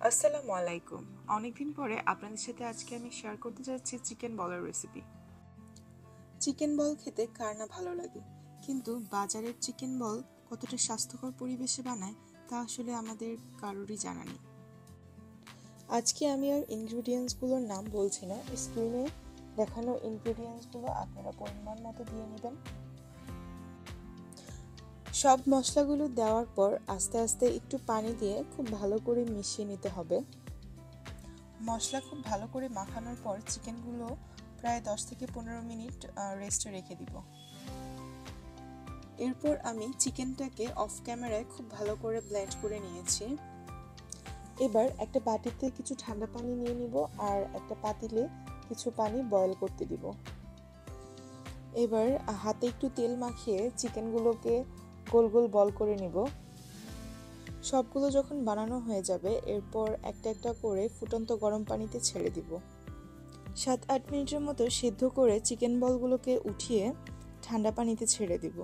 আসসালামু আলাইকুম। অনেকদিন পরে আপনাদের সাথে আজকে আমি শেয়ার করতে যাচ্ছি চিকেন বলের রেসিপি। চিকেন বল খেতে কার না ভালো লাগে, কিন্তু বাজারের চিকেন বল কতটা স্বাস্থ্যকর পরিবেশে বানায় তা আসলে আমাদের কারোরই জানা নেই। আজকে আমি আর ইনগ্রিডিয়েন্টসগুলোর নাম বলছি না, স্ক্রিনে দেখানো ইনগ্রিডিয়েন্টসগুলো আপনারা পরিমাণ মতো দিয়ে নেবেন। সব মশলাগুলো দেওয়ার পর আস্তে আস্তে একটু পানি দিয়ে খুব ভালো করে মিশিয়ে নিতে হবে। মশলা খুব ভালো করে মাখানোর পর চিকেনগুলো প্রায় 10 থেকে 15 মিনিট রেস্টে রেখে দিব। এরপর আমি চিকেনটাকে অফ ক্যামেরায় খুব ভালো করে ব্লেন্ড করে নিয়েছি। এবার একটা বাটিতে কিছু ঠান্ডা পানি নিয়ে নিব আর একটা পাতিলে কিছু পানি বয়েল করতে দিব। এবার হাতে একটু তেল মাখিয়ে চিকেনগুলোকে গোল গোল বল করে নিব। সবগুলো যখন বানানো হয়ে যাবে এরপর একটা একটা করে ফুটন্ত গরম পানিতে ছেড়ে দিব। 7-8 মিনিটের মতো সিদ্ধ করে চিকেন বলগুলোকে উঠিয়ে ঠান্ডা পানিতে ছেড়ে দিব।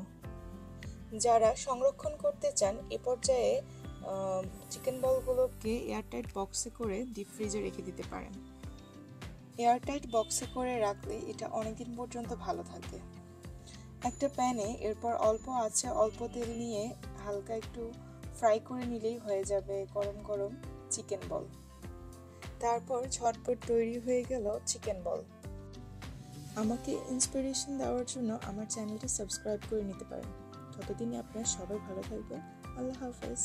যারা সংরক্ষণ করতে চান এ পর্যায়ে চিকেন বলগুলোকে এয়ারটাইট বক্সে করে ডিপ ফ্রিজে রেখে দিতে পারেন। এয়ারটাইট বক্সে করে রাখলে এটা অনেকদিন পর্যন্ত ভালো থাকে। একটা প্যানে এরপর অল্প আছে অল্প তেল নিয়ে হালকা একটু ফ্রাই করে নিলেই হয়ে যাবে গরম গরম চিকেন বল। তারপর ঝটপট তৈরি হয়ে গেল চিকেন বল। আমাকে ইন্সপিরেশন দেওয়ার জন্য আমার চ্যানেলটি সাবস্ক্রাইব করে নিতে পারেন। ততদিনে আপনারা সবাই ভালো থাকবেন। আল্লাহ হাফেজ।